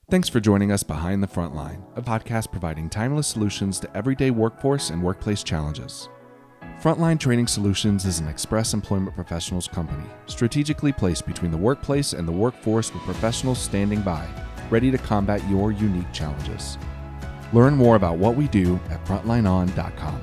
Thanks for joining us Behind the Frontline, a podcast providing timeless solutions to everyday workforce and workplace challenges. Frontline Training Solutions is an express employment professionals company, strategically placed between the workplace and the workforce with professionals standing by, ready to combat your unique challenges. Learn more about what we do at frontlineon.com.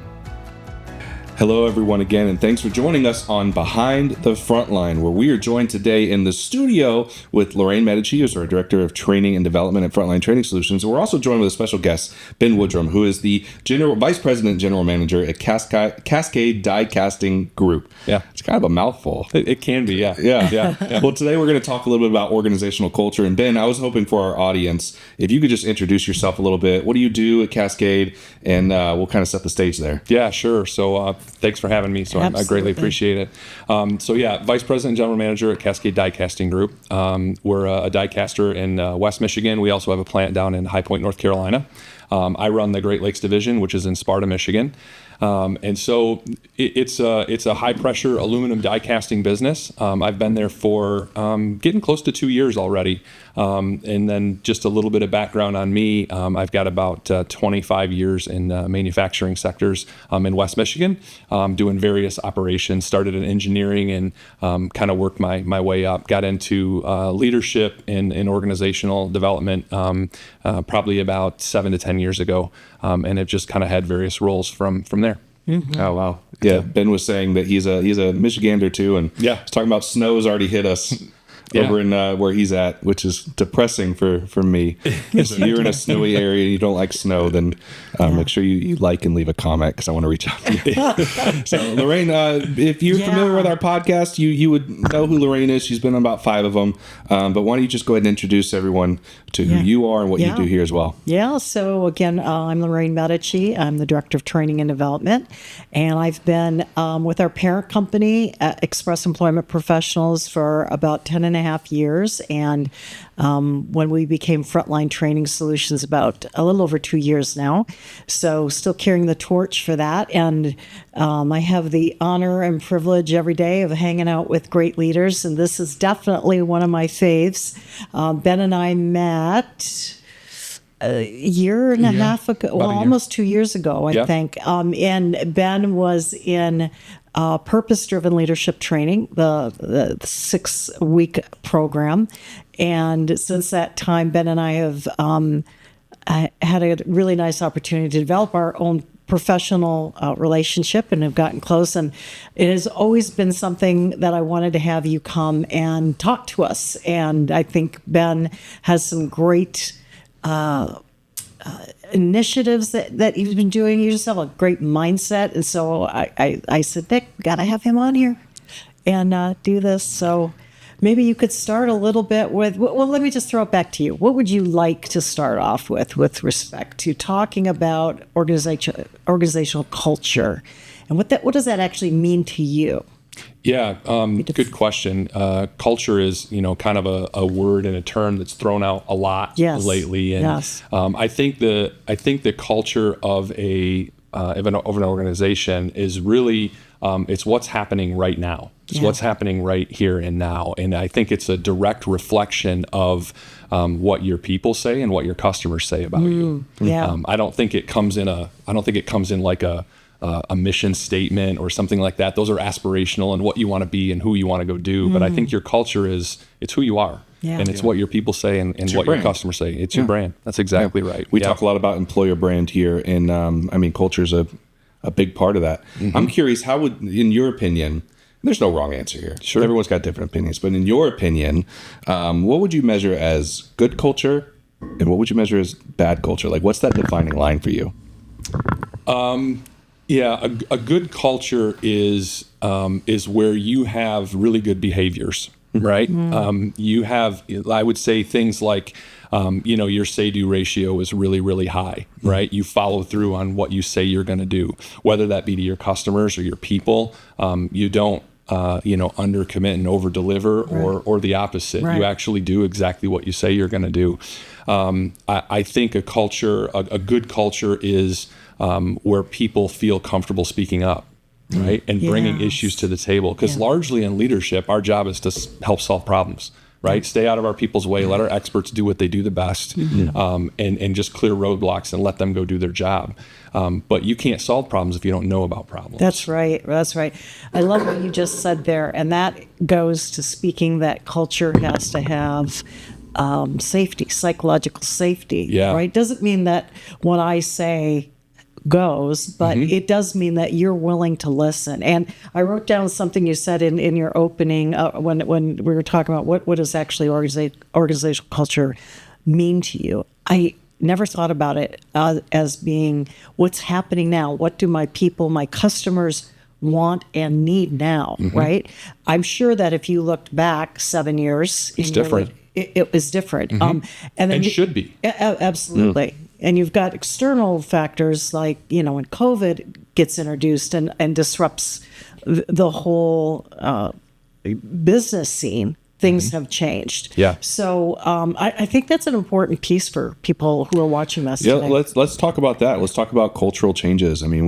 Hello, everyone, again, and thanks for joining us on Behind the Frontline, where we are joined today in the studio with Lorraine Medici, who's our Director of Training and Development at Frontline Training Solutions. And we're also joined with a special guest, Ben Woodrum, who is the Vice President and General Manager at Cascade Die Casting Group. Yeah. It's kind of a mouthful. It can be, yeah. Yeah. Well, today we're going to talk a little bit about organizational culture. And Ben, I was hoping for our audience, if you could just introduce yourself a little bit. What do you do at Cascade? And we'll kind of set the stage there. Yeah, sure. So thanks for having me. So I greatly appreciate it. Vice President and General Manager at Cascade Die Casting Group. We're a die caster in West Michigan. We also have a plant down in High Point, North Carolina. I run the Great Lakes Division, which is in Sparta, Michigan. And so it's a high pressure aluminum die casting business. I've been there for getting close to 2 years already. And then just a little bit of background on me. I've got about 25 years in manufacturing sectors in West Michigan, doing various operations. Started in engineering and kind of worked my way up. Got into leadership in organizational development probably about 7 to 10 years ago, and have just kind of had various roles from there. Mm-hmm. Oh, wow. Yeah, Ben was saying that he's a Michigander too, and he's talking about snow's already hit us over in where he's at, which is depressing for me. If you're in a snowy area and you don't like snow, then make sure you like and leave a comment, because I want to reach out to you. So, Lorraine, if you're familiar with our podcast, you would know who Lorraine is. She's been on about 5 of them. But why don't you just go ahead and introduce everyone to who you are and what you do here as well. Yeah, so again, I'm Lorraine Medici. I'm the Director of Training and Development, and I've been with our parent company, Express Employment Professionals, for about 10 and a half years. And when we became Frontline Training Solutions, about a little over 2 years now. So still carrying the torch for that. And I have the honor and privilege every day of hanging out with great leaders. And this is definitely one of my faves. Ben and I met a year and a half ago, almost 2 years ago, I think. And Ben was in purpose-driven leadership training, the 6-week program. And since that time, Ben and I have had a really nice opportunity to develop our own professional relationship and have gotten close. And it has always been something that I wanted to have you come and talk to us. And I think Ben has some great initiatives that he's been doing. You just have a great mindset. And so I said, Nick, got to have him on here and do this. So maybe you could start a little bit with, well, let me just throw it back to you. What would you like to start off with respect to talking about organizational culture? And what does that actually mean to you? Yeah, good question. Culture is, kind of a word and a term that's thrown out a lot lately. And I think the culture of an organization is really it's what's happening right now. It's what's happening right here and now. And I think it's a direct reflection of what your people say and what your customers say about you. Yeah. I don't think it comes in like a mission statement or something like that. Those are aspirational and what you want to be and who you want to go do. But I think your culture it's who you are. Yeah. And it's what your people say and what your customers say. It's your brand. That's exactly right. We talk a lot about employer brand here. And culture is a big part of that. Mm-hmm. I'm curious, how would, in your opinion, there's no wrong answer here. Sure. Everyone's got different opinions. But in your opinion, what would you measure as good culture and what would you measure as bad culture? Like, what's that defining line for you? A good culture is where you have really good behaviors, right? You have, I would say, things like, your say-do ratio is really, really high, right? You follow through on what you say you're going to do, whether that be to your customers or your people. You don't, undercommit and over-deliver, or the opposite. Right. You actually do exactly what you say you're going to do. I think a good culture is where people feel comfortable speaking up, right? And bringing issues to the table. Because largely in leadership, our job is to help solve problems, right? Stay out of our people's way. Let our experts do what they do the best, and just clear roadblocks and let them go do their job. But you can't solve problems if you don't know about problems. That's right. I love what you just said there. And that goes to speaking that culture has to have safety, psychological safety, right? Doesn't mean that what I say goes, but it does mean that you're willing to listen. And I wrote down something you said in your opening when we were talking about what does actually organizational culture mean to you. I never thought about it as being what's happening now. What do my people, my customers want and need now, right? I'm sure that if you looked back 7 years, it's different. It was different. And should be. Absolutely. And you've got external factors like, when COVID gets introduced and disrupts the whole business scene, things have changed. Yeah. So I think that's an important piece for people who are watching us today. Let's talk about that. Let's talk about cultural changes. I mean,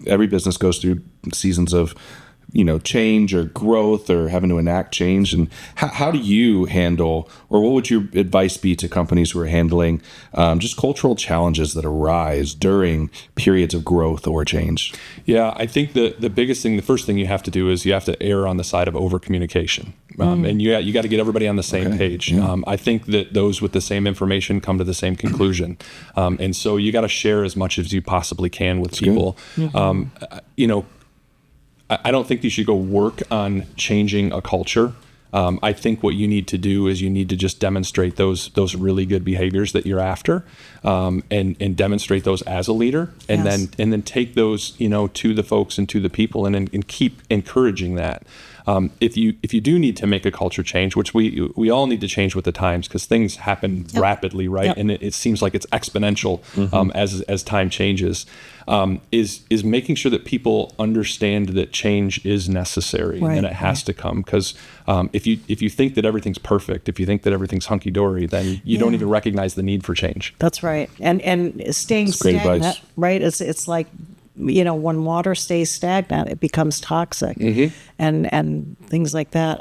every business goes through seasons of change or growth or having to enact change. And how do you handle, or what would your advice be to companies who are handling just cultural challenges that arise during periods of growth or change? Yeah, I think the biggest thing, the first thing you have to do is you have to err on the side of over communication. And you got to get everybody on the same page. Yeah. I think that those with the same information come to the same conclusion. And so you got to share as much as you possibly can with people. I don't think you should go work on changing a culture. I think what you need to do is you need to just demonstrate those really good behaviors that you're after, and demonstrate those as a leader, and then take those to the folks and to the people, and keep encouraging that. If you do need to make a culture change, which we all need to change with the times because things happen rapidly, right? And it seems like it's exponential as time changes. Is making sure that people understand that change is necessary and it has to come. Because if you think that everything's perfect, if you think that everything's hunky dory, then you don't even recognize the need for change. That's right. And staying stagnant, right? It's like, when water stays stagnant, it becomes toxic, and things like that.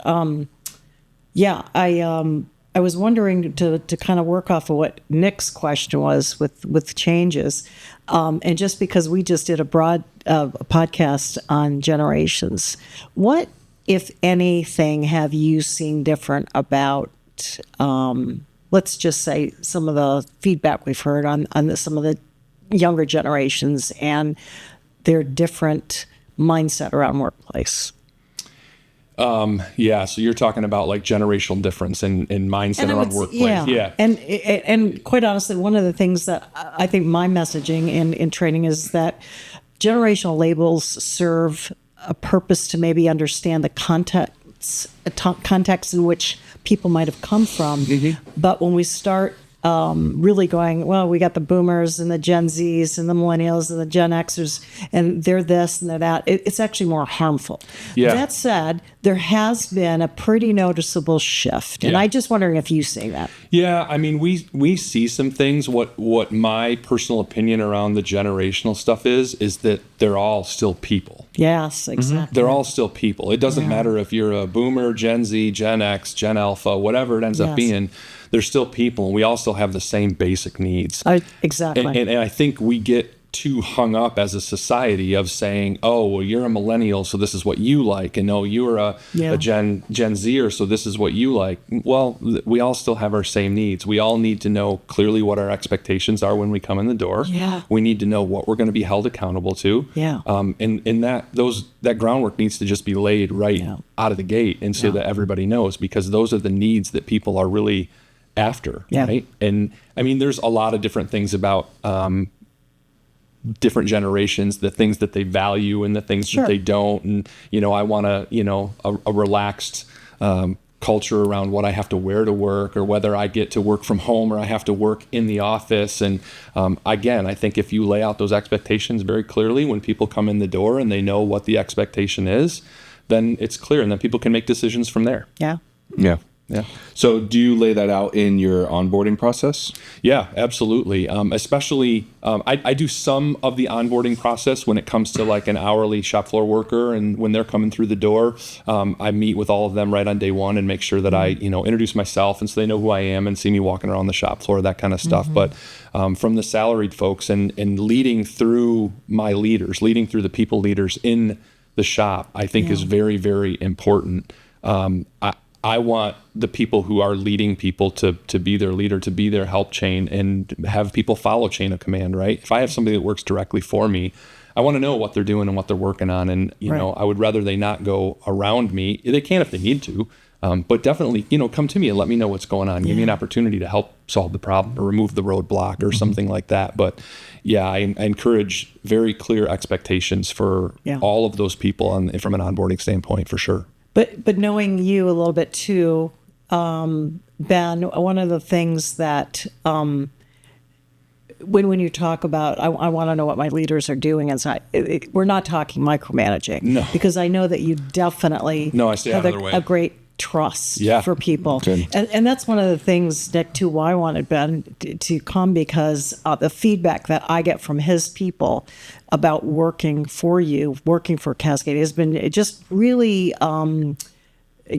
I was wondering to kind of work off of what Nic's question was with changes, and just because we just did a broad podcast on generations, what, if anything, have you seen different about? Let's just say some of the feedback we've heard on some of the younger generations and their different mindset around workplace. So you're talking about like generational difference in mindset around workplace. Yeah. And quite honestly, one of the things that I think my messaging in training is that generational labels serve a purpose to maybe understand the context in which people might have come from. But when we start really going, well, we got the boomers and the Gen Zs and the millennials and the Gen Xers, and they're this and they're that. It's actually more harmful. Yeah. That said, there has been a pretty noticeable shift, and I just wondering if you see that. Yeah, I mean, we see some things. What my personal opinion around the generational stuff is that they're all still people. Yes, exactly. They're all still people. It doesn't matter if you're a boomer, Gen Z, Gen X, Gen Alpha, whatever it ends up being. They're still people, and we all still have the same basic needs. Exactly. And I think we get too hung up as a society of saying, oh, well, you're a millennial, so this is what you like. And no, you're a Gen Zer, so this is what you like. Well, we all still have our same needs. We all need to know clearly what our expectations are when we come in the door. Yeah. We need to know what we're going to be held accountable to. Yeah. And that groundwork needs to just be laid out of the gate, and so that everybody knows, because those are the needs that people are really after, right? And I mean, there's a lot of different things about different generations, the things that they value and the things that they don't. And, I want a relaxed culture around what I have to wear to work, or whether I get to work from home or I have to work in the office. And again, I think if you lay out those expectations very clearly when people come in the door and they know what the expectation is, then it's clear, and then people can make decisions from there. Yeah. Yeah. Yeah. So do you lay that out in your onboarding process? Yeah, absolutely. Especially, I do some of the onboarding process when it comes to like an hourly shop floor worker, and when they're coming through the door, I meet with all of them right on day one and make sure that I, introduce myself, and so they know who I am and see me walking around the shop floor, that kind of stuff. But from the salaried folks and leading through my leaders, leading through the people leaders in the shop, I think is very, very important. I want the people who are leading people to be their leader, to be their help chain, and have people follow chain of command, right? If I have somebody that works directly for me, I want to know what they're doing and what they're working on. And, I would rather they not go around me. They can if they need to, but definitely, come to me and let me know what's going on. Give me an opportunity to help solve the problem or remove the roadblock or something like that. But yeah, I encourage very clear expectations for all of those people from an onboarding standpoint, for sure. But knowing you a little bit too, Ben, one of the things that when you talk about, I want to know what my leaders are doing, we're not talking micromanaging. No. Because I know that you definitely I stay out of their way. A great trust for people. Good. And that's one of the things, Nic, too, why I wanted Ben to come, because the feedback that I get from his people about working for you, working for Cascade, has been just really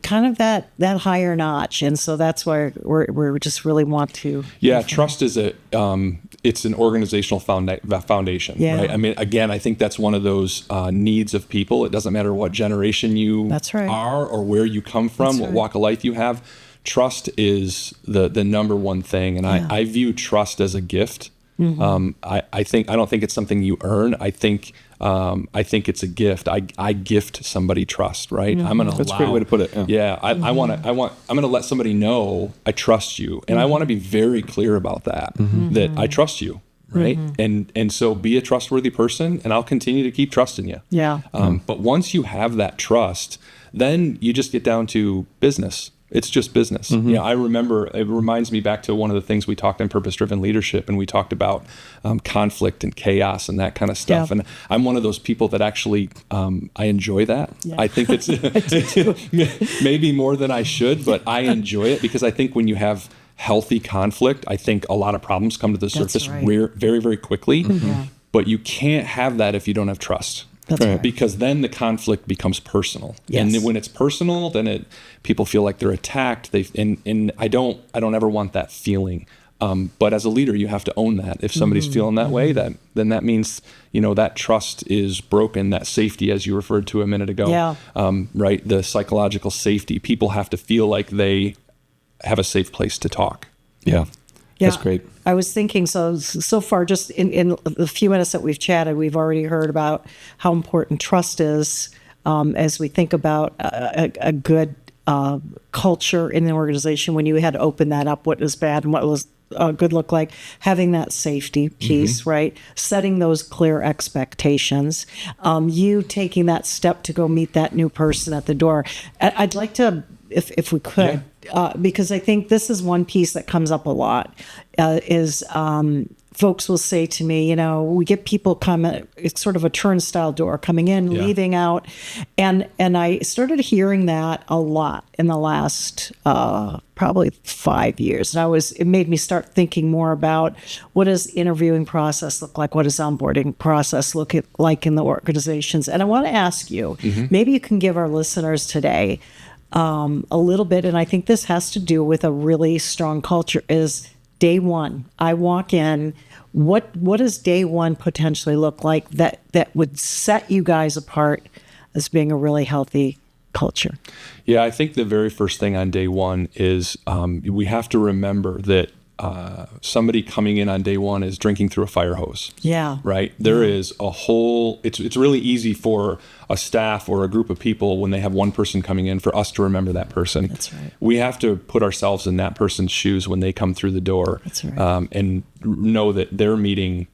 kind of that higher notch. And so that's why we just really want to. Yeah, trust is it's an organizational foundation, right? I mean, again, I think that's one of those needs of people. It doesn't matter what generation you are or where you come from, what walk of life you have. Trust is the number one thing. And I view trust as a gift. I don't think it's something you earn. I think it's a gift. I gift somebody trust, right? I'm gonna That's a great way to put it. Yeah. I'm gonna let somebody know I trust you, and I want to be very clear about that. That I trust you, right? And so be a trustworthy person, and I'll continue to keep trusting you. Yeah. But once you have that trust, then you just get down to business. It's just business. I remember, it reminds me back to one of the things we talked in purpose-driven leadership, and we talked about conflict and chaos and that kind of stuff. And I'm one of those people that actually, I enjoy that. Yeah. I think it's maybe more than I should, but I enjoy it because I think when you have healthy conflict, I think a lot of problems come to the surface very, very quickly. But you can't have that if you don't have trust. That's right. Because then the conflict becomes personal, and then when it's personal, then people feel like they're attacked. And I don't ever want that feeling. But as a leader, you have to own that. If somebody's feeling that way, then that means that trust is broken. That safety, as you referred to a minute ago, right? The psychological safety. People have to feel like they have a safe place to talk. Yeah. That's great. I was thinking, so far, just in the few minutes that we've chatted, we've already heard about how important trust is as we think about a good culture in the organization. When you had to open that up, what was bad and what was good look like, having that safety piece, right? Setting those clear expectations, you taking that step to go meet that new person at the door. I'd like to, if we could, because I think this is one piece that comes up a lot, is folks will say to me, we get people it's sort of a turnstile door, coming in, leaving out. And I started hearing that a lot in the last probably 5 years. And it made me start thinking more about, what does interviewing process look like? What does onboarding process look like in the organizations? And I want to ask you, maybe you can give our listeners today a little bit, and I think this has to do with a really strong culture, is day one. I walk in, what does day one potentially look like that would set you guys apart as being a really healthy culture? Yeah, I think the very first thing on day one is we have to remember that somebody coming in on day one is drinking through a fire hose. Yeah. Right? There is a whole, it's really easy for a staff or a group of people, when they have one person coming in, for us to remember that person. That's right. We have to put ourselves in that person's shoes when they come through the door. That's right. And know that they're meeting,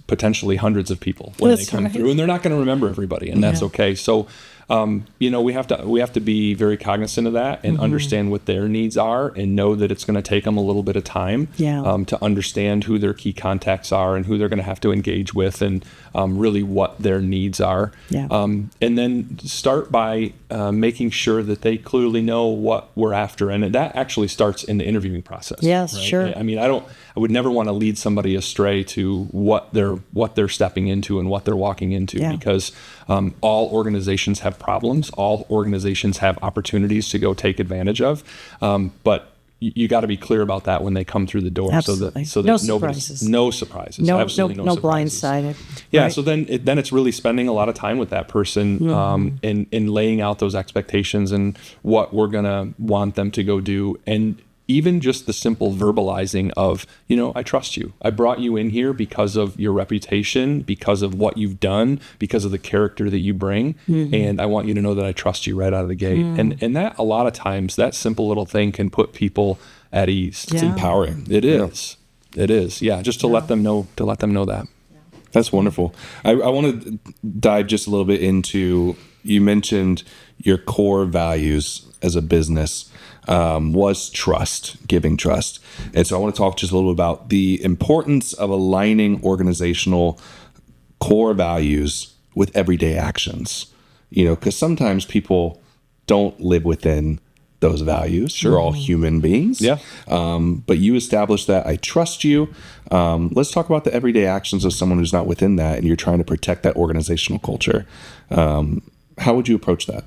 potentially hundreds of people when they come through, and they're not going to remember everybody, and that's okay. So we have to be very cognizant of that and understand what their needs are, and know that it's going to take them a little bit of time to understand who their key contacts are and who they're going to have to engage with, and really what their needs are. And then start by making sure that they clearly know what we're after, and that actually starts in the interviewing process. Yes, right? sure. I mean, I would never want to lead somebody astray to what they're stepping into and what they're walking into, because all organizations have problems. All organizations have opportunities to go take advantage of, but you got to be clear about that when they come through the door. Absolutely. so that No nobody's surprises. no surprises. No blindsided. Yeah. Right. So then it's really spending a lot of time with that person, in laying out those expectations and what we're gonna want them to go do, and even just the simple verbalizing of, I trust you. I brought you in here because of your reputation, because of what you've done, because of the character that you bring. And I want you to know that I trust you right out of the gate. And that, a lot of times, that simple little thing can put people at ease. It's empowering. It is. It is. Yeah. Just to let them know that. That's wonderful. I want to dive just a little bit into, you mentioned your core values as a business was trust, giving trust. And so I want to talk just a little bit about the importance of aligning organizational core values with everyday actions. Because sometimes people don't live within those values. Sure, all human beings. Yeah. But you established that I trust you. Let's talk about the everyday actions of someone who's not within that, and you're trying to protect that organizational culture. How would you approach that?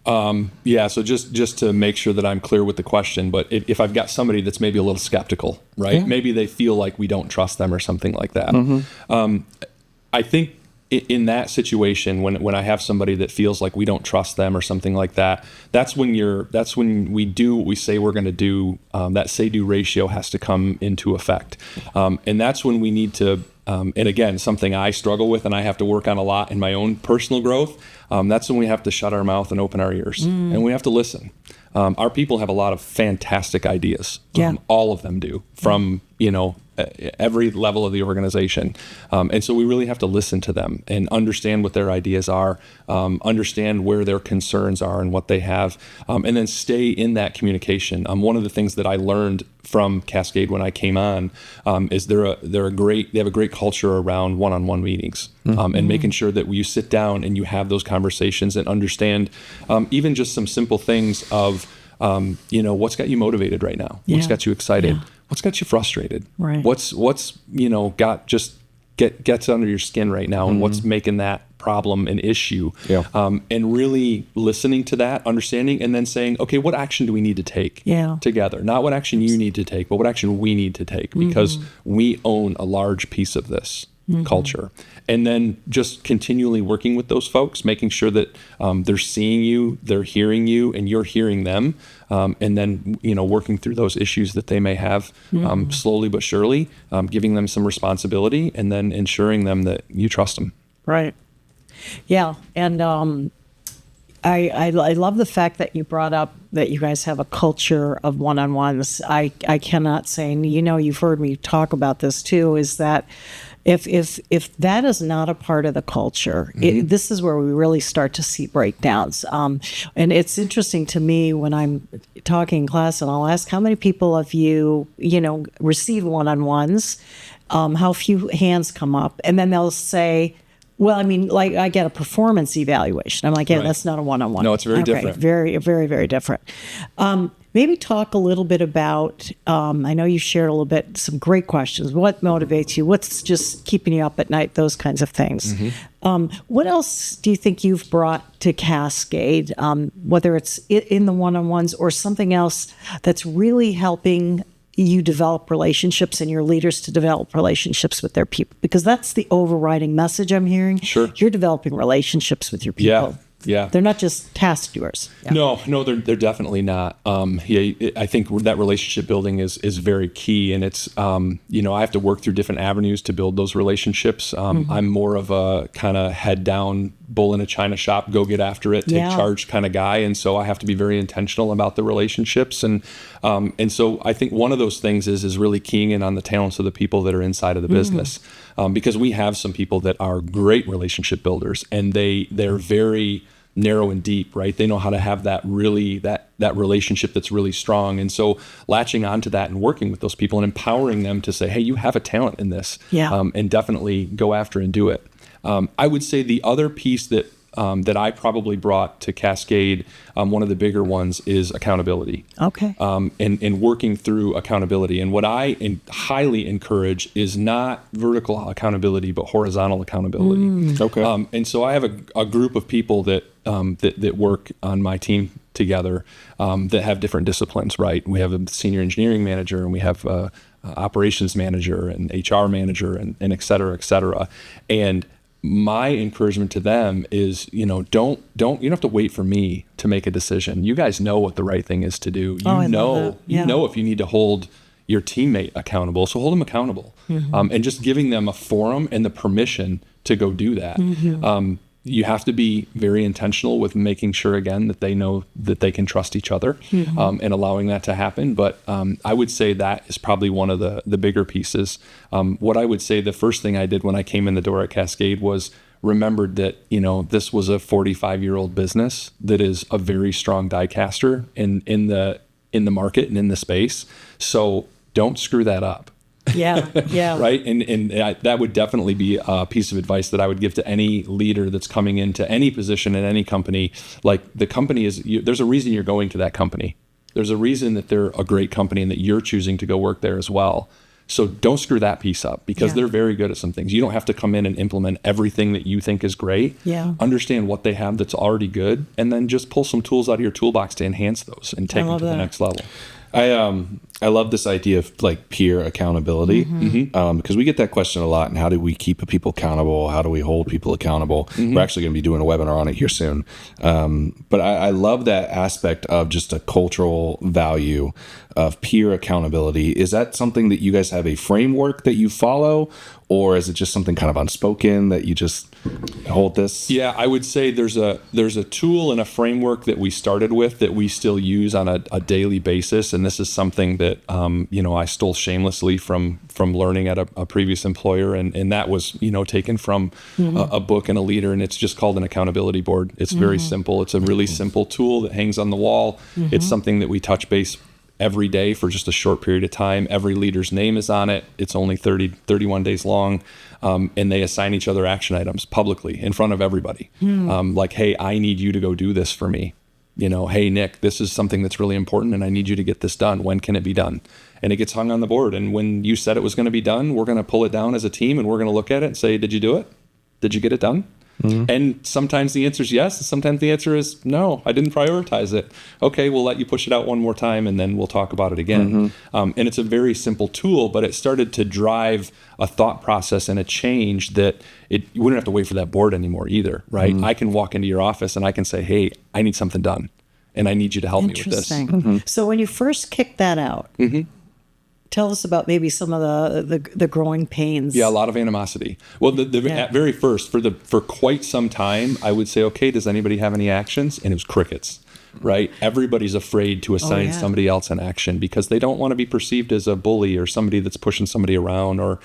So just to make sure that I'm clear with the question, but if I've got somebody that's maybe a little skeptical, right? Yeah. Maybe they feel like we don't trust them or something like that. I think in that situation, when I have somebody that feels like we don't trust them or something like that, that's when we do what we say we're going to do. That say-do ratio has to come into effect. And that's when we need to, and again, something I struggle with and I have to work on a lot in my own personal growth. That's when we have to shut our mouth and open our ears, and we have to listen. Our people have a lot of fantastic ideas. All of them do, from every level of the organization. And so we really have to listen to them and understand what their ideas are, understand where their concerns are and what they have, and then stay in that communication. One of the things that I learned from Cascade when I came on is they have a great culture around one-on-one meetings, and making sure that you sit down and you have those conversations and understand even just some simple things of what's got you motivated right now, what's got you excited, what's got you frustrated, right? What's gets under your skin right now, and what's making that problem an issue, and really listening to that, understanding, and then saying, okay, what action do we need to take together? Not what action you need to take, but what action we need to take, because we own a large piece of this culture. And then just continually working with those folks, making sure that they're seeing you, they're hearing you, and you're hearing them. And then, working through those issues that they may have, slowly but surely, giving them some responsibility, and then ensuring them that you trust them. Right. Yeah. And I love the fact that you brought up that you guys have a culture of one-on-ones. I cannot say, and you've heard me talk about this too, is that if that is not a part of the culture, this is where we really start to see breakdowns. And it's interesting to me when I'm talking in class, and I'll ask, how many people have you received one-on-ones? How few hands come up? And then they'll say, well, I mean, like, I get a performance evaluation. I'm like, yeah, that's not a one-on-one. No, it's very different. Very, very, very different. Maybe talk a little bit about, I know you shared a little bit, some great questions. What motivates you? What's just keeping you up at night? Those kinds of things. What else do you think you've brought to Cascade, whether it's in the one-on-ones or something else that's really helping you develop relationships and your leaders to develop relationships with their people? Because that's the overriding message I'm hearing. Sure. You're developing relationships with your people. Yeah. They're not just task doers. No, they're definitely not. I think that relationship building is very key, and it's I have to work through different avenues to build those relationships. I'm more of a kind of head down, bull in a china shop, go get after it, take charge kind of guy, and so I have to be very intentional about the relationships, and so I think one of those things is really keying in on the talents of the people that are inside of the business, because we have some people that are great relationship builders, and they're very narrow and deep, right? They know how to have that relationship that's really strong. And so latching onto that and working with those people and empowering them to say, hey, you have a talent in this, and definitely go after and do it. I would say the other piece that I probably brought to Cascade, one of the bigger ones, is accountability. Okay. And working through accountability. And what I highly encourage is not vertical accountability, but horizontal accountability. Okay. And so I have a group of people that work on my team together that have different disciplines, right? We have a senior engineering manager, and we have a operations manager and HR manager, and et cetera, et cetera. And my encouragement to them is, you don't have to wait for me to make a decision. You guys know what the right thing is to do. You know if you need to hold your teammate accountable, so hold them accountable. And just giving them a forum and the permission to go do that. You have to be very intentional with making sure, again, that they know that they can trust each other, and allowing that to happen. But I would say that is probably one of the bigger pieces. What I would say the first thing I did when I came in the door at Cascade was remembered that, this was a 45-year-old business that is a very strong die caster in the market and in the space. So don't screw that up. Yeah. Right. And that would definitely be a piece of advice that I would give to any leader that's coming into any position in any company. Like, the company there's a reason you're going to that company. There's a reason that they're a great company and that you're choosing to go work there as well. So don't screw that piece up, because they're very good at some things. You don't have to come in and implement everything that you think is great. Understand what they have that's already good, and then just pull some tools out of your toolbox to enhance those and take them to the next level. I love this idea of like peer accountability, because we get that question a lot. And how do we keep people accountable? How do we hold people accountable? We're actually going to be doing a webinar on it here soon. But I love that aspect of just a cultural value of peer accountability. Is that something that you guys have a framework that you follow, or is it just something kind of unspoken that you just hold this? Yeah, I would say there's a tool and a framework that we started with that we still use on a daily basis, and this is something that I stole shamelessly from learning at a previous employer, and that was taken from a book and a leader, and it's just called an accountability board. It's very simple. It's a really simple tool that hangs on the wall. It's something that we touch base every day for just a short period of time. Every leader's name is on it. It's only 31 days long. And they assign each other action items publicly in front of everybody. Like, hey, I need you to go do this for me. Hey, Nick, this is something that's really important and I need you to get this done. When can it be done? And it gets hung on the board. And when you said it was going to be done, we're going to pull it down as a team and we're going to look at it and say, did you do it? Did you get it done? And sometimes the answer is yes, and sometimes the answer is no, I didn't prioritize it. Okay, we'll let you push it out one more time and then we'll talk about it again. And it's a very simple tool, but it started to drive a thought process and a change that you wouldn't have to wait for that board anymore either, right? I can walk into your office and I can say, hey, I need something done and I need you to help me with this. Interesting. So when you first kicked that out, tell us about maybe some of the growing pains. Yeah, a lot of animosity. Well, at very first, for quite some time, I would say, okay, does anybody have any actions? And it was crickets, right? Everybody's afraid to assign somebody else an action because they don't want to be perceived as a bully or somebody that's pushing somebody around or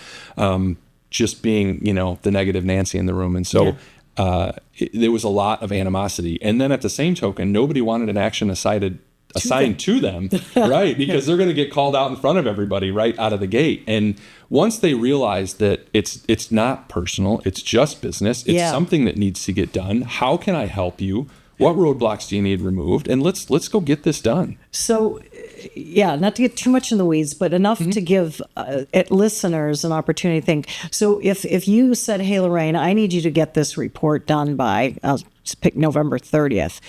just being, the negative Nancy in the room. And so there was a lot of animosity. And then at the same token, nobody wanted an action assigned to them, right? Because they're going to get called out in front of everybody right out of the gate. And once they realize that it's not personal, it's just business, it's something that needs to get done. How can I help you? What roadblocks do you need removed? And let's go get this done. So, not to get too much in the weeds, but enough to give listeners an opportunity to think. So if you said, hey, Lorraine, I need you to get this report done by, I'll just pick November 30th.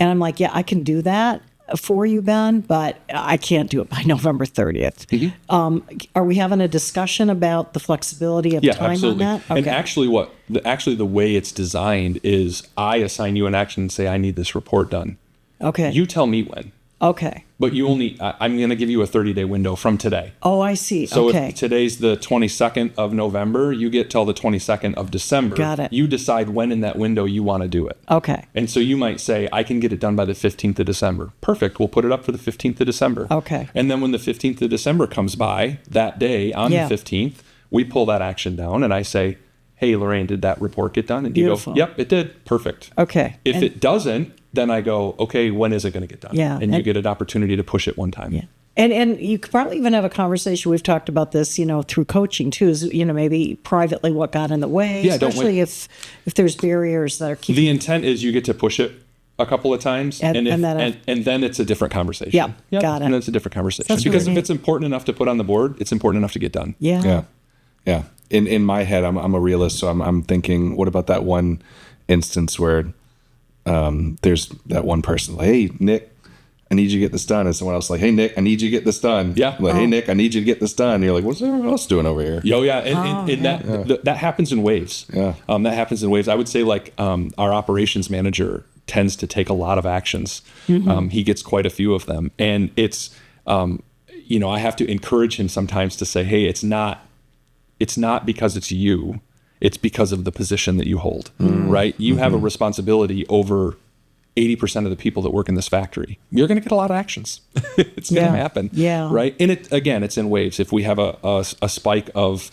And I'm like, I can do that for you, Ben, but I can't do it by November 30th. Are we having a discussion about the flexibility of time absolutely. on that? Okay. And actually the way it's designed is I assign you an action and say, I need this report done. Okay. You tell me when. Okay. But I'm going to give you a 30-day window from today. Oh, I see. So okay. if today's the 22nd of November, you get till the 22nd of December. Got it. You decide when in that window you want to do it. Okay. And so you might say, I can get it done by the 15th of December. Perfect. We'll put it up for the 15th of December. Okay. And then when the 15th of December comes by, that day on the 15th, we pull that action down and I say, hey, Lorraine, did that report get done? And Beautiful. you go, yep, it did. Perfect. Okay. If it doesn't, then I go, okay, when is it going to get done? Yeah. And you get an opportunity to push it one time. Yeah. And you could probably even have a conversation. We've talked about this, through coaching too, is, maybe privately what got in the way, Yeah, especially if there's barriers that are keeping. The intent is you get to push it a couple of times, and then it's a different conversation. Yeah, got it. And then it's a different conversation. That's Because really if it's important enough to put on the board, it's important enough to get done. Yeah. Yeah. In my head, I'm a realist, so I'm thinking, what about that one instance where there's that one person like, hey, Nick, I need you to get this done. And someone else like, hey, Nick, I need you to get this done. Yeah. Like, hey, Nick, I need you to get this done. And you're like, what's everyone else doing over here? Oh, yeah. And that happens in waves. Yeah. That happens in waves. I would say our operations manager tends to take a lot of actions. He gets quite a few of them. And it's, I have to encourage him sometimes to say, hey, it's not because it's you. It's because of the position that you hold, right? You have a responsibility over 80% of the people that work in this factory. You're going to get a lot of actions. It's going to happen. Yeah. Right. And it's in waves. If we have a spike of,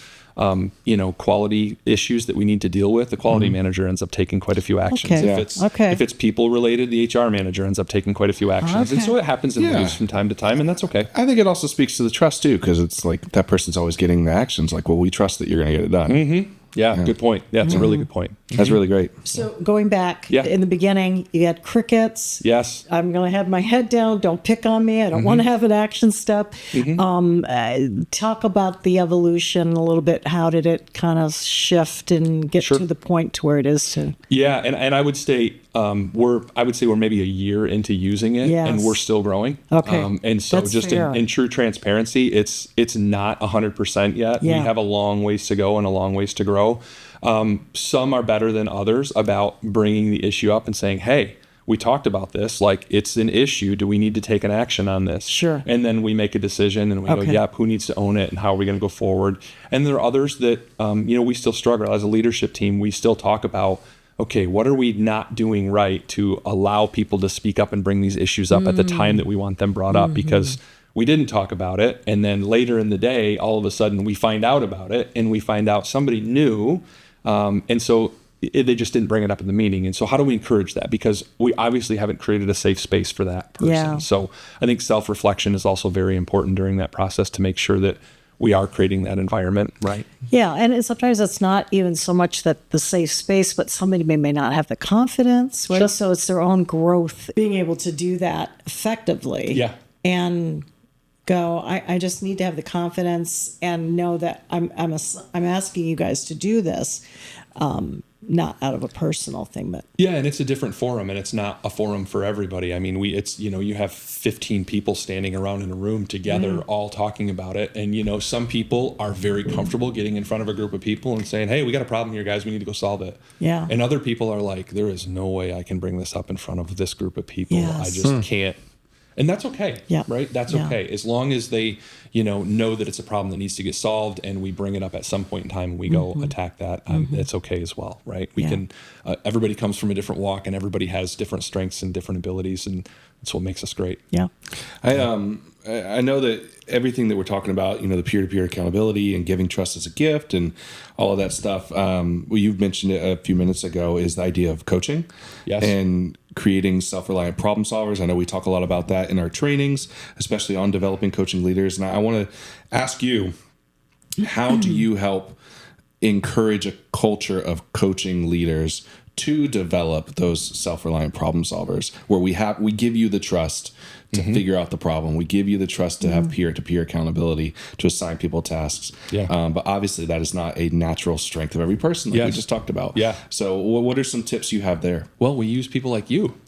quality issues that we need to deal with, the quality manager ends up taking quite a few actions. Okay. If it's people related, the HR manager ends up taking quite a few actions. Okay. And so it happens in waves from time to time, and that's okay. I think it also speaks to the trust too, because it's like that person's always getting the actions. Like, well, we trust that you're going to get it done. Mm-hmm. Yeah, good point. Yeah, it's a really good point. That's really great. So going back in the beginning, you had crickets. Yes. I'm going to have my head down. Don't pick on me. I don't want to have an action step. Talk about the evolution a little bit. How did it kind of shift and get to the point to where it is to? Yeah, and I would say we're maybe a year into using it, and we're still growing. Okay. And so That's just fair. in true transparency, it's not 100% yet. Yeah. We have a long ways to go and a long ways to grow. Some are better than others about bringing the issue up and saying, hey, we talked about this, like it's an issue. Do we need to take an action on this? Sure. And then we make a decision and we go, yep, who needs to own it and how are we going to go forward? And there are others that, we still struggle as a leadership team. We still talk about, okay, what are we not doing right to allow people to speak up and bring these issues up at the time that we want them brought up? Because we didn't talk about it. And then later in the day, all of a sudden we find out about it and we find out somebody knew. And so they just didn't bring it up in the meeting. And so how do we encourage that? Because we obviously haven't created a safe space for that person. Yeah. So I think self-reflection is also very important during that process to make sure that we are creating that environment, right? Yeah, and sometimes it's not even so much that the safe space, but somebody may not have the confidence, right? So it's their own growth, being able to do that effectively. Yeah. And go, I just need to have the confidence and know that I'm asking you guys to do this, not out of a personal thing, but yeah, and it's a different forum, and it's not a forum for everybody. I mean, you have 15 people standing around in a room together, all talking about it, and some people are very comfortable getting in front of a group of people and saying, "Hey, we got a problem here, guys. We need to go solve it." Yeah. And other people are like, "There is no way I can bring this up in front of this group of people. Yes. I just can't." And that's okay, right? That's okay. As long as they, know that it's a problem that needs to get solved and we bring it up at some point in time and we go attack that, it's okay as well, right? We can, everybody comes from a different walk and everybody has different strengths and different abilities, and that's what makes us great. Yeah. I know that everything that we're talking about, the peer-to-peer accountability and giving trust as a gift and all of that stuff, you've mentioned it a few minutes ago, is the idea of coaching. Yes. And creating self-reliant problem solvers. I know we talk a lot about that in our trainings, especially on developing coaching leaders. And I want to ask you, how do you help encourage a culture of coaching leaders to develop those self-reliant problem solvers, where we give you the trust to figure out the problem. We give you the trust to have peer-to-peer accountability, to assign people tasks. Yeah. But obviously that is not a natural strength of every person, like we just talked about. Yeah. So what are some tips you have there? Well, we use people like you.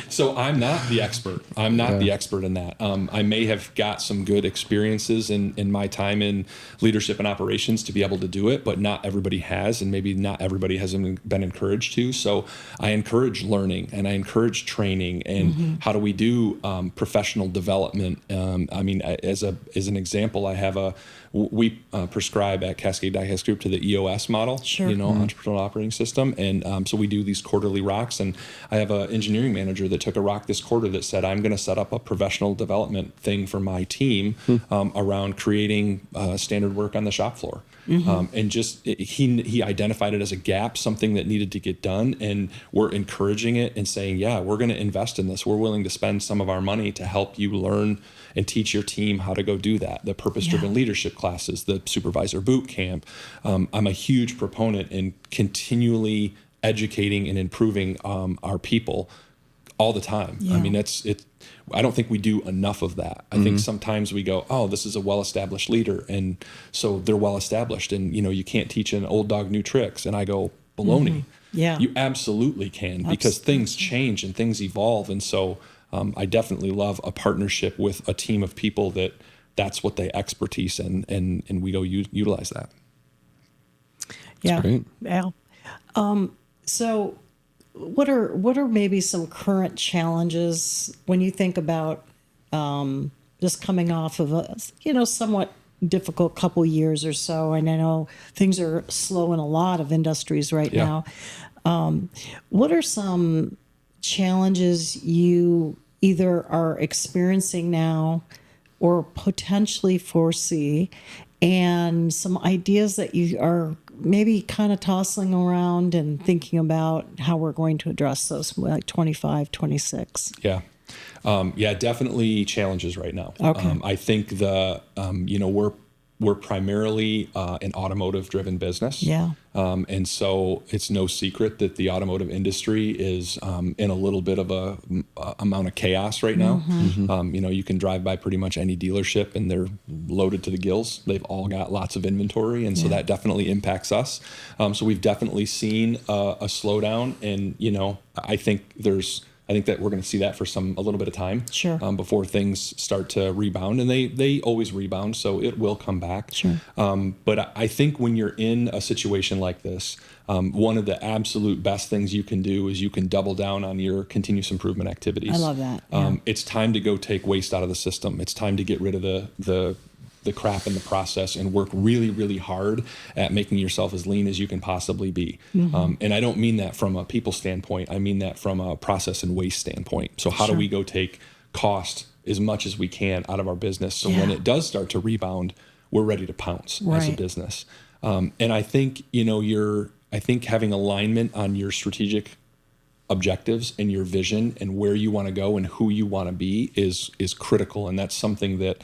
So I'm not the expert. I'm not the expert in that. I may have got some good experiences in my time in leadership and operations to be able to do it, but not everybody has, and maybe not everybody has been encouraged to. So I encourage learning and I encourage training and how do we do professional development. As an example, I have we prescribe at Cascade Die Casting Group to the EOS model, Sure. Entrepreneurial Operating System. And so we do these quarterly rocks. And I have an engineering manager that took a rock this quarter that said, I'm going to set up a professional development thing for my team around creating standard work on the shop floor. And just he identified it as a gap, something that needed to get done, and we're encouraging it and saying, yeah, we're going to invest in this. We're willing to spend some of our money to help you learn and teach your team how to go do that. The purpose-driven leadership classes, the supervisor boot camp. I'm a huge proponent in continually educating and improving our people all the time. I mean, I don't think we do enough of that. I think sometimes we go, oh, this is a well-established leader, and so they're well-established, and you can't teach an old dog new tricks. And I go, baloney. Yeah, you absolutely can, because things change and things evolve. And so I definitely love a partnership with a team of people that's what they expertise in, and we go utilize that. Yeah, great. Yeah. So what are maybe some current challenges when you think about just coming off of a somewhat difficult couple years or so? And I know things are slow in a lot of industries right now. What are some challenges you either are experiencing now or potentially foresee, and some ideas that you are maybe kind of tossing around and thinking about how we're going to address those, like 25, 26? Yeah, definitely challenges right now. Okay. I think we're primarily an automotive-driven business. Yeah. And so it's no secret that the automotive industry is in a little bit of a amount of chaos right now. You can drive by pretty much any dealership and they're loaded to the gills. They've all got lots of inventory, and so that definitely impacts us. So we've definitely seen a slowdown, and I think that we're going to see that for a little bit of time, Sure. Before things start to rebound, and they always rebound, so it will come back. Sure. But I think when you're in a situation like this, one of the absolute best things you can do is you can double down on your continuous improvement activities. I love that. Yeah. It's time to go take waste out of the system. It's time to get rid of the crap in the process and work really, really hard at making yourself as lean as you can possibly be. And I don't mean that from a people standpoint. I mean that from a process and waste standpoint. So how do we go take cost as much as we can out of our business, so when it does start to rebound, we're ready to pounce as a business. And I think, I think having alignment on your strategic objectives and your vision and where you want to go and who you want to be is critical. And that's something that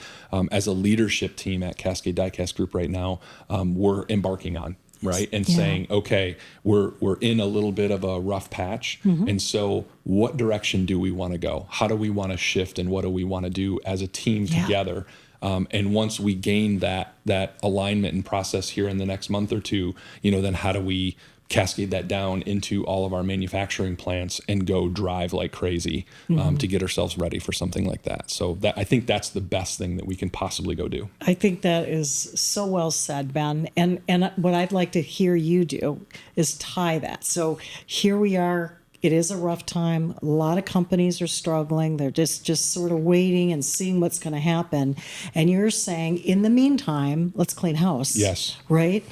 as a leadership team at Cascade Die Casting Group right now, we're embarking on, right? And saying, okay, we're in a little bit of a rough patch. And so what direction do we want to go? How do we want to shift, and what do we want to do as a team together? And once we gain that alignment and process here in the next month or two, then how do we cascade that down into all of our manufacturing plants and go drive like crazy to get ourselves ready for something like that. So I think that's the best thing that we can possibly go do. I think that is so well said, Ben. And what I'd like to hear you do is tie that. So here we are. It is a rough time. A lot of companies are struggling. They're just sort of waiting and seeing what's going to happen. And you're saying, in the meantime, let's clean house. Yes. Right?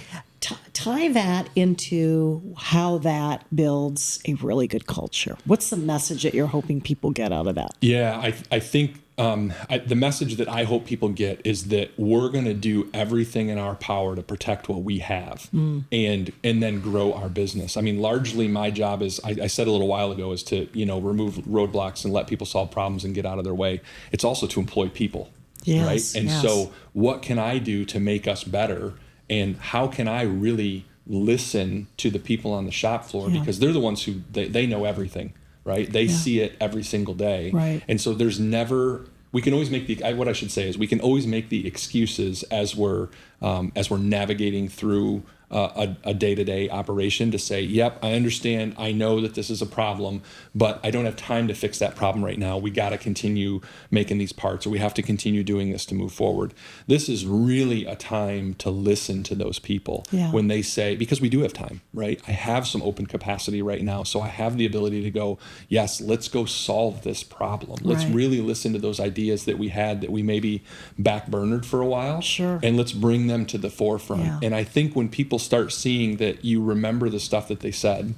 Tie that into how that builds a really good culture. What's the message that you're hoping people get out of that? Yeah, I think the message that I hope people get is that we're going to do everything in our power to protect what we have and then grow our business. I mean, largely my job is, I said a little while ago, is to remove roadblocks and let people solve problems and get out of their way. It's also to employ people, right? And so what can I do to make us better? And how can I really listen to the people on the shop floor? Because they're the ones who, they know everything, right? They see it every single day. Right. And so we can always make what I should say is we can always make the excuses as we're navigating through a day-to-day operation to say, yep, I understand, I know that this is a problem, but I don't have time to fix that problem right now. We got to continue making these parts, or we have to continue doing this to move forward. This is really a time to listen to those people when they say, because we do have time, right? I have some open capacity right now, so I have the ability to go, yes, let's go solve this problem. Let's really listen to those ideas that we had that we maybe backburnered for a while, and let's bring them to the forefront. And I think when people start seeing that you remember the stuff that they said,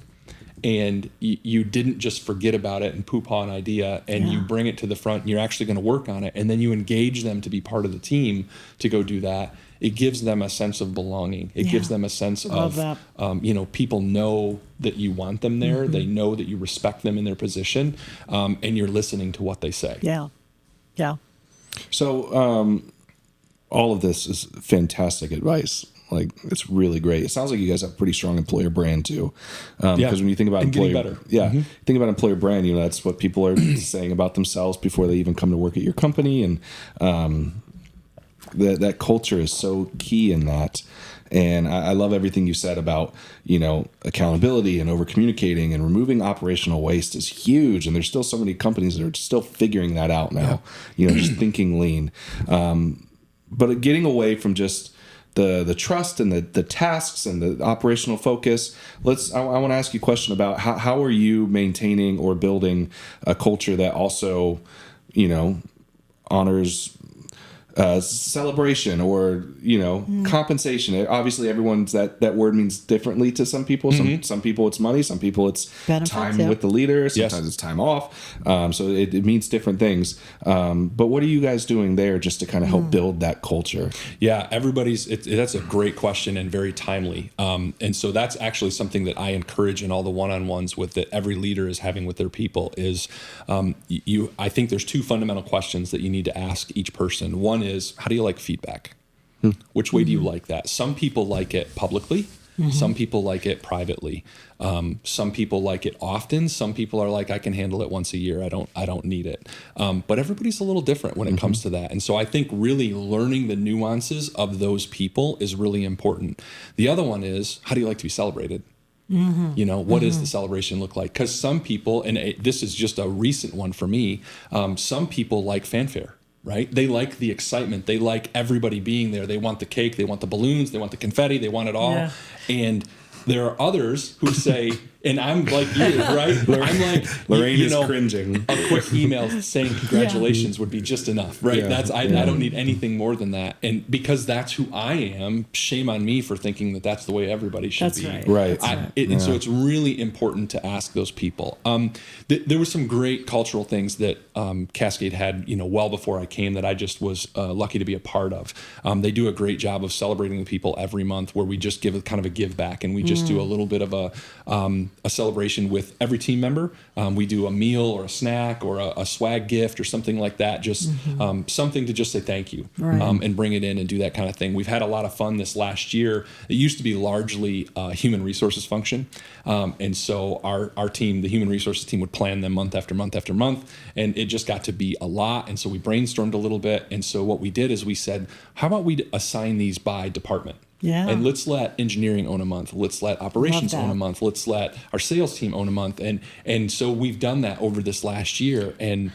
and you didn't just forget about it and poo-paw an idea, and you bring it to the front, and you're actually going to work on it, and then you engage them to be part of the team to go do that, it gives them a sense of belonging. It gives them a sense of, people know that you want them there. They know that you respect them in their position, and you're listening to what they say. Yeah. So all of this is fantastic advice. Like, it's really great. It sounds like you guys have a pretty strong employer brand too. Because when you think about employer, think about employer brand, that's what people are saying about themselves before they even come to work at your company. And that culture is so key in that. And I love everything you said about, accountability and over communicating and removing operational waste is huge. And there's still so many companies that are still figuring that out now, just thinking lean. But getting away from just the trust and the tasks and the operational focus, I want to ask you a question about how are you maintaining or building a culture that also, honors celebration or compensation. Obviously everyone's that word means differently to some people. Some people it's money, some people it's benefits, time with the leader, sometimes it's time off, so it means different things, but what are you guys doing there just to kind of help build that culture? That's a great question and very timely, and so that's actually something that I encourage in all the one-on-ones that every leader is having with their people is I think there's two fundamental questions that you need to ask each person. One is, how do you like feedback? Which way do you like that? Some people like it publicly. Some people like it privately. Some people like it often. Some people are like, I can handle it once a year. I don't need it. But everybody's a little different when it comes to that. And so I think really learning the nuances of those people is really important. The other one is, how do you like to be celebrated? What does the celebration look like? Because some people, and this is just a recent one for me, some people like fanfare. Right? They like the excitement. They like everybody being there. They want the cake. They want the balloons. They want the confetti. They want it all. Yeah. And there are others who say, and I'm like you, right? I'm like, Lorraine is cringing. A quick email saying congratulations would be just enough, right? Yeah. I don't need anything more than that. And because that's who I am, shame on me for thinking that that's the way everybody should be. Right. And so it's really important to ask those people. There were some great cultural things that Cascade had, well before I came that I just was lucky to be a part of. They do a great job of celebrating the people every month where we just give kind of a give back, and we just do a little bit of a celebration with every team member. We do a meal or a snack or a swag gift or something like that, just something to just say thank you, and bring it in and do that kind of thing. We've had a lot of fun this last year. It used to be largely a human resources function, and so our team, the human resources team, would plan them month after month after month, and it just got to be a lot. And so we brainstormed a little bit, and so what we did is we said, how about we assign these by department? Yeah. And let's let engineering own a month. Let's let operations own a month. Let's let our sales team own a month. And so we've done that over this last year, and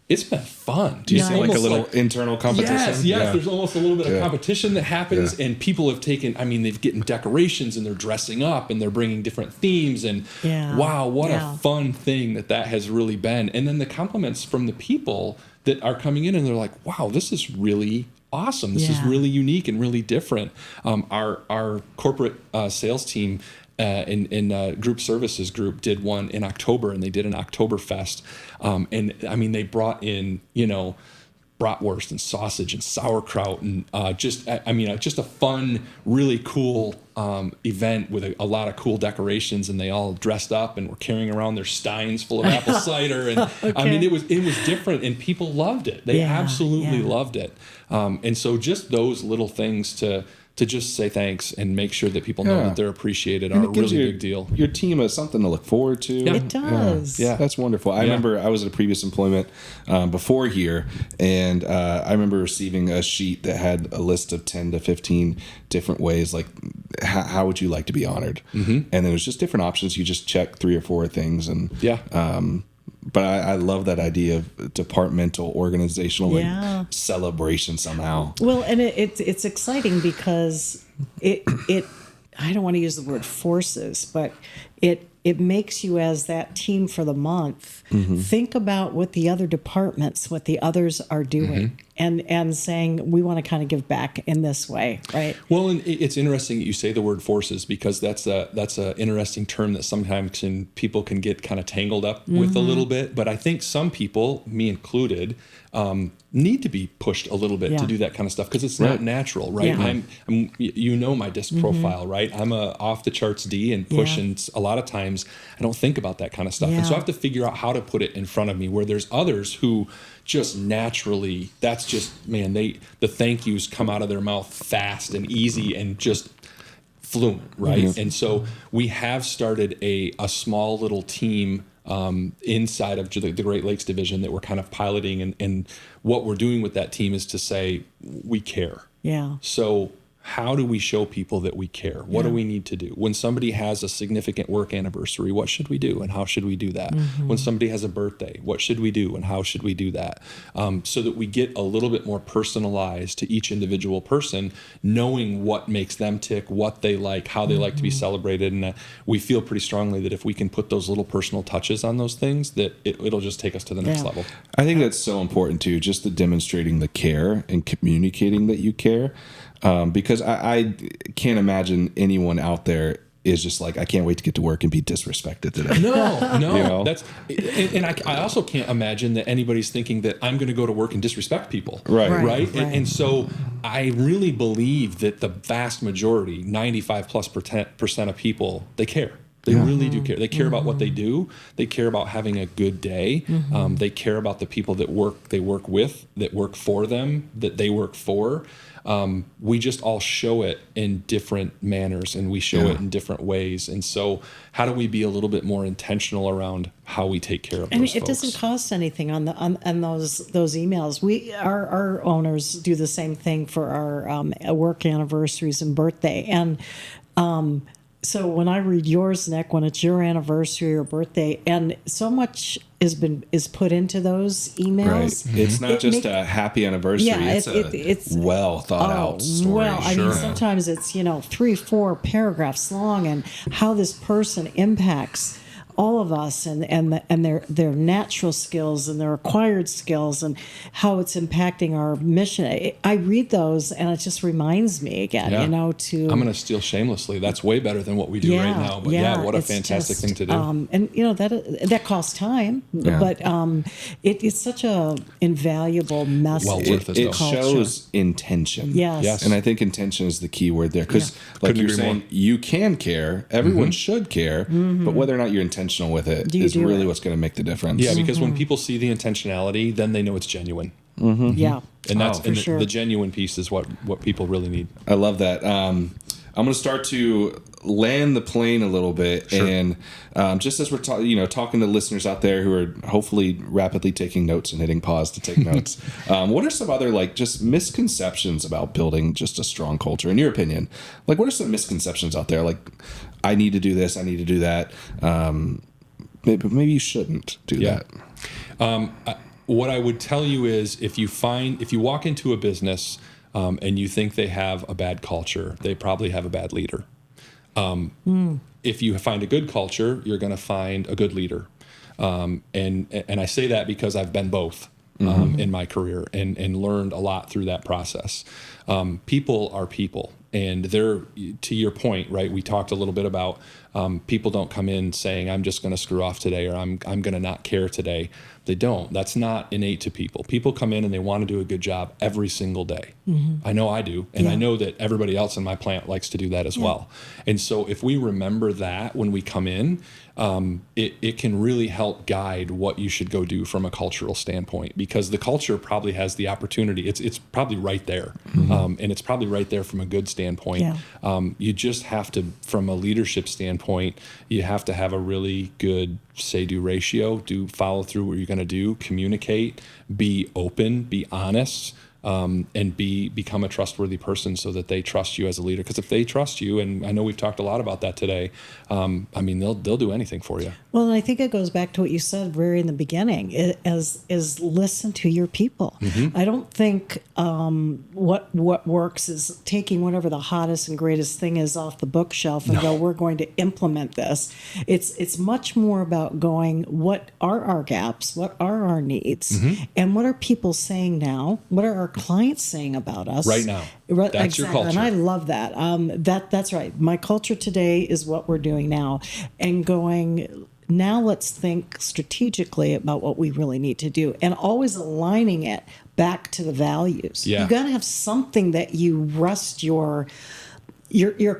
it's been fun. Do you see like a little internal competition? Yes. Yeah. There's almost a little bit of competition that happens, and people have they've gotten decorations, and they're dressing up, and they're bringing different themes, and wow, what a fun thing that has really been. And then the compliments from the people that are coming in, and they're like, wow, this is really awesome. This is really unique and really different. Our corporate sales team in group services group did one in October, and they did an Oktoberfest. And I mean, they brought in, bratwurst and sausage and sauerkraut and just a fun, really cool event with a lot of cool decorations, and they all dressed up and were carrying around their steins full of apple cider, and I mean it was different, and people loved it. They absolutely loved it. And so just those little things to just say thanks and make sure that people know that they're appreciated are a really big deal. Your team has something to look forward to. Yeah. It does. Yeah, that's wonderful. I remember I was at a previous employment before here, and I remember receiving a sheet that had a list of 10 to 15 different ways, like how would you like to be honored? And then there's just different options. You just check 3 or 4 things, and but I love that idea of departmental, organizational like celebration somehow. Well, and it's exciting because it I don't want to use the word forces, but it makes you, as that team for the month, think about what the other departments, what the others are doing, and saying, we want to kind of give back in this way, right? Well, and it's interesting that you say the word forces, because that's a interesting term that sometimes people can get kind of tangled up with a little bit. But I think some people, me included, need to be pushed a little bit to do that kind of stuff, because it's not natural, right? I'm you know my disc profile, right? I'm a off the charts D and push, and a lot of times I don't think about that kind of stuff, and so I have to figure out how to put it in front of me. Where there's others who just naturally, that's just, man, the thank yous come out of their mouth fast and easy and just fluent, right? And so we have started a small little team inside of the Great Lakes Division that we're kind of piloting, and what we're doing with that team is to say, we care. Yeah. So how do we show people that we care? What do we need to do? When somebody has a significant work anniversary, what should we do and how should we do that? When somebody has a birthday, what should we do and how should we do that? So that we get a little bit more personalized to each individual person, knowing what makes them tick, what they like, how they like to be celebrated. And we feel pretty strongly that if we can put those little personal touches on those things, that it'll just take us to the next level. I think that's so important too, just the demonstrating the care and communicating that you care. Because I can't imagine anyone out there is just like, I can't wait to get to work and be disrespected today. No, you know? That's, and I also can't imagine that anybody's thinking that I'm going to go to work and disrespect people. Right. And so I really believe that the vast majority, 95+% of people, they care. They really do care. They care about what they do. They care about having a good day. They care about the people that they work with, that work for them, that they work for. We just all show it in different manners, and we show it in different ways. And so how do we be a little bit more intentional around how we take care of those folks? And it doesn't cost anything on those emails. Our owners do the same thing for our work anniversaries and birthday. And so when I read yours, Nic, when it's your anniversary or birthday, and so much is put into those emails. Right. It's not just a happy anniversary. It's well thought out story. Well, I mean, sometimes it's 3-4 paragraphs long, and how this person impacts all of us, and their natural skills and their acquired skills, and how it's impacting our mission. I read those, and it just reminds me again, to. I'm going to steal shamelessly. That's way better than what we do right now. But what a fantastic thing to do. And that costs time, but it's such a invaluable message. Well worth it. It shows intention. Yes. And I think intention is the key word there, because like you're saying, you can care. Everyone should care, but whether or not you're intentional with it is really what's going to make the difference. Yeah, because when people see the intentionality, then they know it's genuine. Yeah. And that's the genuine piece is what people really need. I love that. I'm going to start to land the plane a little bit, and just as we're talking to listeners out there who are hopefully rapidly taking notes and hitting pause to take notes, what are some other just misconceptions about building just a strong culture, in your opinion? Like, what are some misconceptions out there? Like, I need to do this, I need to do that. Maybe you shouldn't do that. What I would tell you is, if you walk into a business and you think they have a bad culture, they probably have a bad leader. If you find a good culture, you're going to find a good leader. And I say that because I've been both in my career and learned a lot through that process. People are people. And they're, to your point, right? We talked a little bit about people don't come in saying, I'm just going to screw off today, or I'm going to not care today. They don't. That's not innate to people. People come in and they want to do a good job every single day. I know I do. And I know that everybody else in my plant likes to do that as well. And so if we remember that when we come in, it can really help guide what you should go do from a cultural standpoint, because the culture probably has the opportunity. It's probably right there. And it's probably right there from a good standpoint. You just have to, from a leadership standpoint, you have to have a really good say-do ratio, follow through what you're going to do, communicate, be open, be honest, and become a trustworthy person so that they trust you as a leader. Because if they trust you, and I know we've talked a lot about that today, they'll do anything for you. Well, and I think it goes back to what you said very in the beginning, is listen to your people. Mm-hmm. I don't think what works is taking whatever the hottest and greatest thing is off the bookshelf and go, we're going to implement this. It's much more about going, what are our gaps? What are our needs? Mm-hmm. And what are people saying now? What are our clients saying about us? Right now. That's exactly. Your culture. And I love that. That's right. My culture today is what we're doing now. And going, now let's think strategically about what we really need to do, and always aligning it back to the values. Yeah. You got to have something that you rest your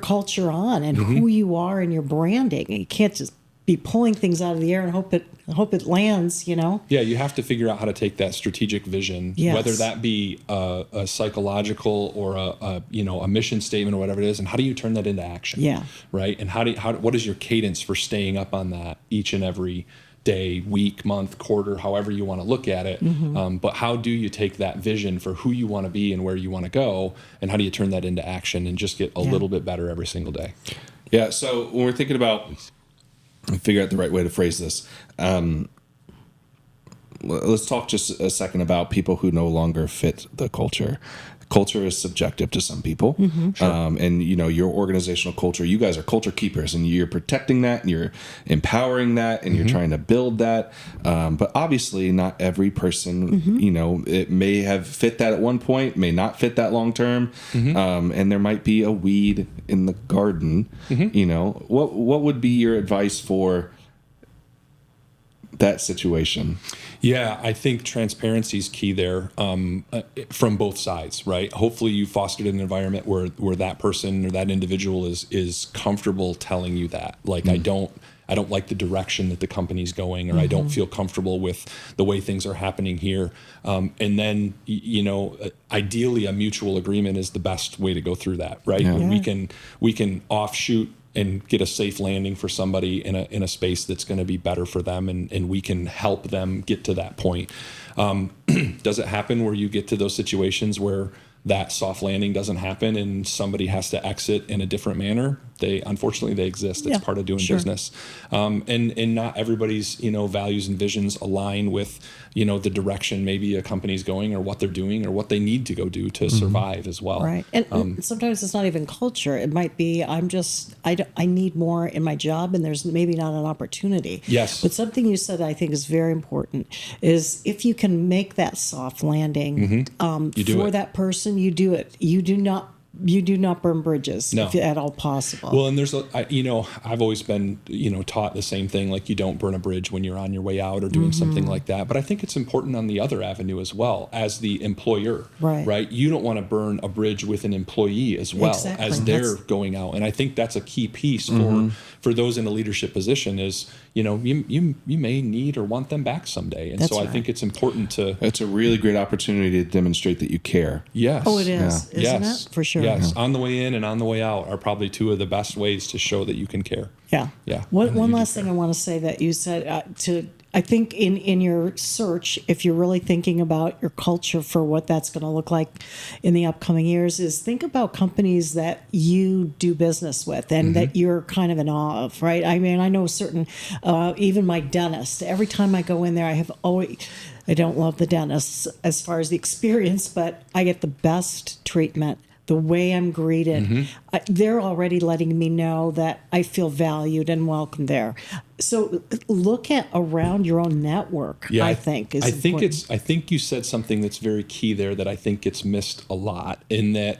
culture on, and mm-hmm. who you are and your branding. And you can't just be pulling things out of the air and hope it lands, Yeah, you have to figure out how to take that strategic vision, yes. whether that be a psychological or a mission statement or whatever it is, and how do you turn that into action? Yeah. Right? And what is your cadence for staying up on that each and every day, week, month, quarter, however you want to look at it. Mm-hmm. But how do you take that vision for who you want to be and where you want to go, and how do you turn that into action and just get a little bit better every single day? Yeah, so when we're thinking about figure out the right way to phrase this. Let's talk just a second about people who no longer fit the culture. Culture is subjective to some people. Mm-hmm, sure. And your organizational culture, you guys are culture keepers, and you're protecting that, and you're empowering that, and mm-hmm. you're trying to build that. But obviously not every person, mm-hmm. It may have fit that at one point, may not fit that long term. Mm-hmm. And there might be a weed in the garden. Mm-hmm. What would be your advice for that situation? Yeah, I think transparency is key there, from both sides, right? Hopefully you fostered an environment where that person or that individual is comfortable telling you that. Like, mm-hmm. I don't like the direction that the company's going, or mm-hmm. I don't feel comfortable with the way things are happening here. And then, ideally a mutual agreement is the best way to go through that, right? Yeah. We can offshoot and get a safe landing for somebody in a space that's going to be better for them, and we can help them get to that point. Does it happen where you get to those situations where that soft landing doesn't happen and somebody has to exit in a different manner? Unfortunately they exist. It's part of doing business. And not everybody's, values and visions align with, the direction maybe a company's going, or what they're doing, or what they need to go do to mm-hmm. survive as well. Right. And sometimes it's not even culture. It might be, I need more in my job, and there's maybe not an opportunity. Yes. But something you said I think is very important is, if you can make that soft landing mm-hmm. for that person, you do it. You do not burn bridges, if at all possible. Well, and I've always been, taught the same thing, like you don't burn a bridge when you're on your way out or doing mm-hmm. something like that. But I think it's important on the other avenue as well, as the employer, right? You don't want to burn a bridge with an employee as well, as they're going out. And I think that's a key piece mm-hmm. for those in a leadership position is, you may need or want them back someday. And I think it's important to... It's a really great opportunity to demonstrate that you care. Yes. Oh, it is, isn't it? For sure. Yes, on the way in and on the way out are probably two of the best ways to show that you can care. Yeah. Yeah. One last thing I want to say that you said, I think in your search, if you're really thinking about your culture for what that's going to look like in the upcoming years, is think about companies that you do business with and mm-hmm. that you're kind of in awe of, right? I mean, I know certain, even my dentist, every time I go in there, I don't love the dentists as far as the experience, but I get the best treatment. The way I'm greeted, mm-hmm. They're already letting me know that I feel valued and welcome there. So look at around your own network. Yeah, I think is important. I think you said something that's very key there that I think gets missed a lot. In that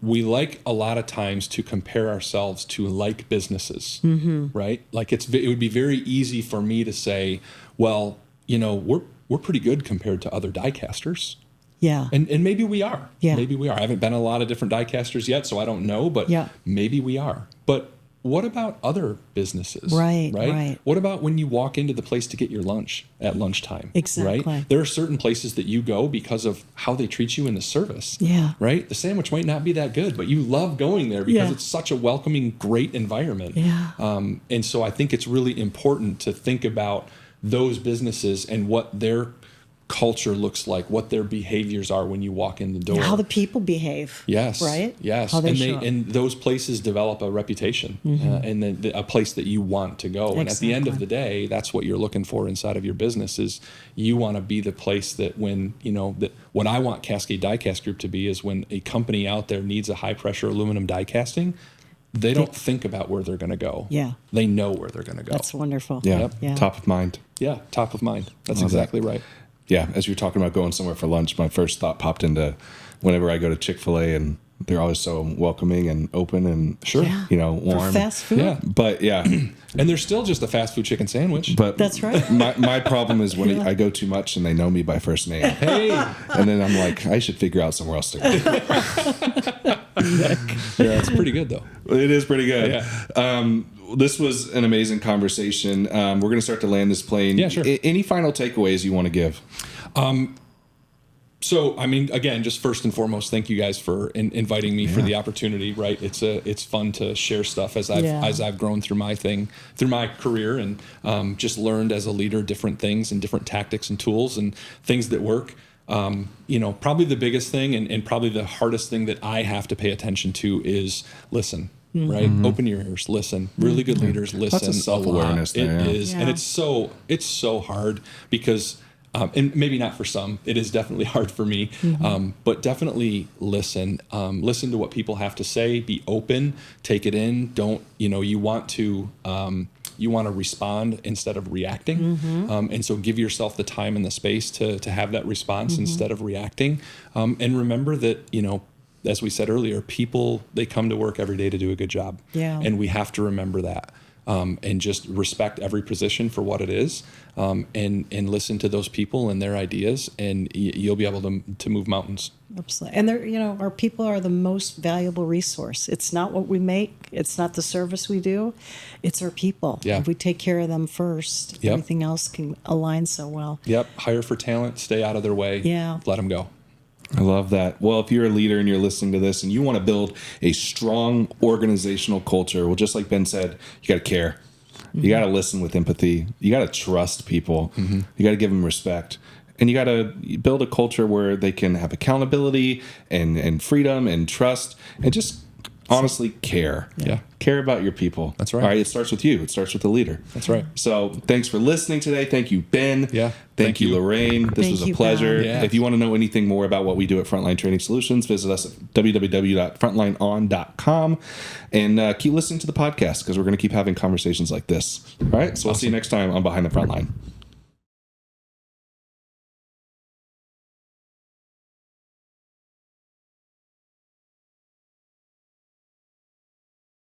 we like a lot of times to compare ourselves to like businesses, mm-hmm. right? Like it would be very easy for me to say, well, we're pretty good compared to other die casters. Yeah. And maybe we are. Yeah. Maybe we are. I haven't been in a lot of different die casters yet, so I don't know, but maybe we are. But what about other businesses? Right. What about when you walk into the place to get your lunch at lunchtime? Exactly. Right? There are certain places that you go because of how they treat you in the service. Yeah. Right? The sandwich might not be that good, but you love going there because it's such a welcoming, great environment. Yeah. And so I think it's really important to think about those businesses and what their culture looks like, what their behaviors are when you walk in the door. How the people behave. Yes. Right? Yes. How they show up. And those places develop a reputation and a place that you want to go. And at the end of the day, that's what you're looking for inside of your business is you want to be the place that when, that what I want Cascade Die Cast Group to be is when a company out there needs a high pressure aluminum die casting, they don't think about where they're going to go. Yeah. They know where they're going to go. That's wonderful. Yeah. Yep. Yeah. Top of mind. Yeah. Top of mind. That's Love exactly that. right. Yeah, as you're talking about going somewhere for lunch, my first thought popped into whenever I go to Chick-fil-A, and they're always so welcoming and open and warm. For fast food. Yeah. But yeah, And they're still just a fast food chicken sandwich. but That's right. My problem is when I go too much and they know me by first name. Hey. And then I'm like, I should figure out somewhere else to go. Yeah, it's pretty good though. It is pretty good. Yeah. This was an amazing conversation. We're going to start to land this plane. Yeah, sure. Any final takeaways you want to give? So, I mean, again, just first and foremost, thank you guys for inviting me for the opportunity. Right, it's fun to share stuff as I've grown through my career, and just learned as a leader different things and different tactics and tools and things that work. Probably the biggest thing and probably the hardest thing that I have to pay attention to is listen. Right, open your ears, listen. Really good leaders listen. That's a self-awareness a lot. there, It yeah. is, Yeah. and it's so hard because. And maybe not for some. It is definitely hard for me. But definitely listen. Listen to what people have to say. Be open. Take it in. Don't. You want to respond instead of reacting. And so give yourself the time and the space to have that response instead of reacting. And remember that as we said earlier, people, they come to work every day to do a good job. Yeah. And we have to remember that. And just respect every position for what it is, and listen to those people and their ideas, and you'll be able to move mountains. Absolutely. And they're, our people are the most valuable resource. It's not what we make. It's not the service we do. It's our people. Yeah. If we take care of them first, Yep. everything else can align so well. Yep. Hire for talent. Stay out of their way. Yeah. Let them go. I love that. Well, if you're a leader and you're listening to this and you want to build a strong organizational culture, well, just like Ben said, you got to care. You got to listen with empathy. You got to trust people. You got to give them respect. And you got to build a culture where they can have accountability and freedom and trust and just honestly care. Yeah. Care about your people. That's right. All right. It starts with you. It starts with the leader. That's right. So thanks for listening today. Thank you, Ben. Yeah. Thank you, you. Lorraine. This Thank was a you, pleasure. Ben. Yeah. If you want to know anything more about what we do at Frontline Training Solutions, visit us at www.frontlineon.com and keep listening to the podcast because we're going to keep having conversations like this. All right. So we'll see you next time on Behind the Frontline.